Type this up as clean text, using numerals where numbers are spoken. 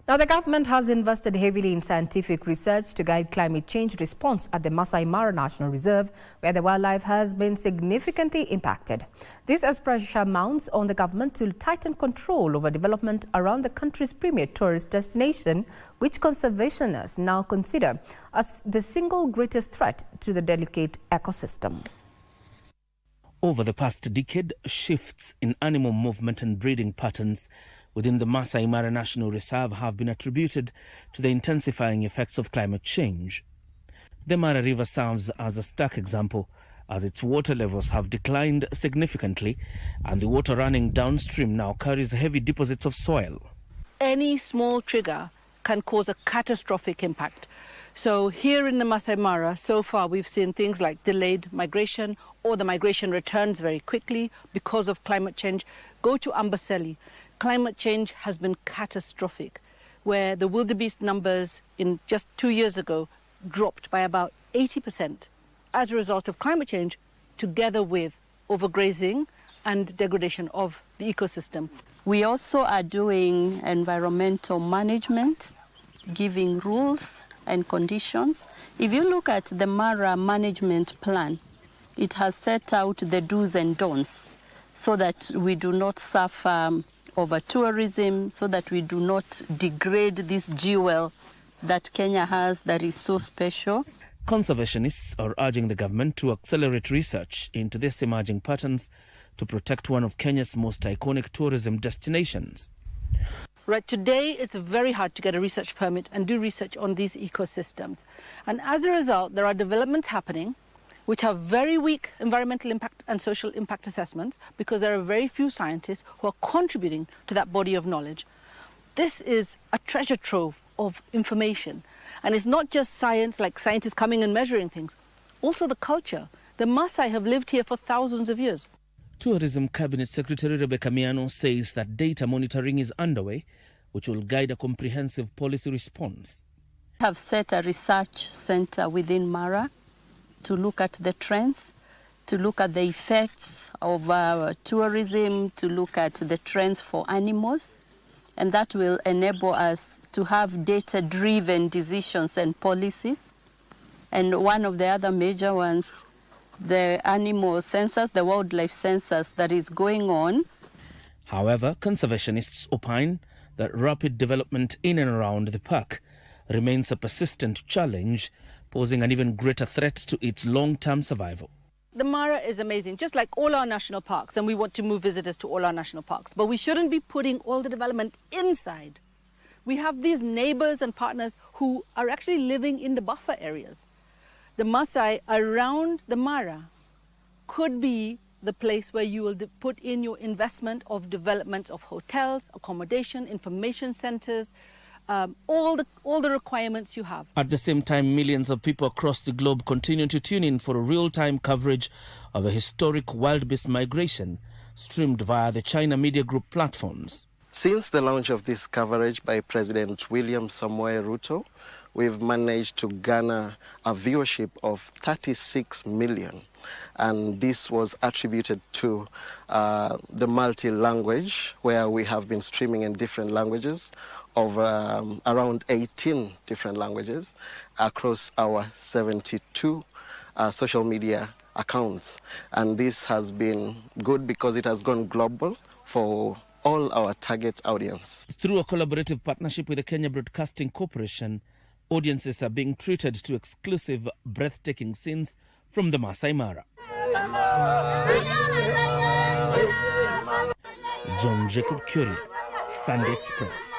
Now, the government has invested heavily in scientific research to guide climate change response at the Masai Mara National Reserve, where the wildlife has been significantly impacted. This as pressure mounts on the government to tighten control over development around the country's premier tourist destination, which conservationists now consider as the single greatest threat to the delicate ecosystem. Over the past decade, shifts in animal movement and breeding patterns within the Masai Mara National Reserve have been attributed to the intensifying effects of climate change. The Mara River serves as a stark example, as its water levels have declined significantly and the water running downstream now carries heavy deposits of soil. Any small trigger can cause a catastrophic impact. So here in the Masai Mara, so far we've seen things like delayed migration, or the migration returns very quickly because of climate change. Go to Amboseli. Climate change has been catastrophic, where the wildebeest numbers in just 2 years ago dropped by about 80% as a result of climate change, together with overgrazing and degradation of the ecosystem. We also are doing environmental management, giving rules and conditions. If you look at the Mara management plan, it has set out the do's and don'ts so that we do not suffer over tourism, so that we do not degrade this jewel that Kenya has that is so special. Conservationists are urging the government to accelerate research into these emerging patterns to protect one of Kenya's most iconic tourism destinations. Right, today it's very hard to get a research permit and do research on these ecosystems. And as a result, there are developments happening which have very weak environmental impact and social impact assessments because there are very few scientists who are contributing to that body of knowledge. This is a treasure trove of information. And it's not just science, like scientists coming and measuring things, also the culture. The Masai have lived here for thousands of years. Tourism Cabinet Secretary Rebecca Miano says that data monitoring is underway, which will guide a comprehensive policy response. We have set a research center within Mara to look at the trends, to look at the effects of tourism, to look at the trends for animals. And that will enable us to have data-driven decisions and policies. And one of the other major ones, the animal census, the wildlife census that is going on. However, conservationists opine that rapid development in and around the park remains a persistent challenge, posing an even greater threat to its long-term survival. The Mara is amazing, just like all our national parks, and we want to move visitors to all our national parks. But we shouldn't be putting all the development inside. We have these neighbors and partners who are actually living in the buffer areas. The Masai around the Mara could be the place where you will put in your investment of developments of hotels, accommodation, information centers, all the requirements you have. At the same time, millions of people across the globe continue to tune in for a real-time coverage of a historic wildebeest migration streamed via the China Media Group platforms. Since the launch of this coverage by President William Samoei Ruto, we've managed to garner a viewership of 36 million. And this was attributed to the multi-language, where we have been streaming in different languages, of around 18 different languages across our 72 social media accounts. And this has been good because it has gone global for all our target audience. Through a collaborative partnership with the Kenya Broadcasting Corporation, audiences are being treated to exclusive, breathtaking scenes from the Masai Mara. John Jacob Curie, Sunday Express.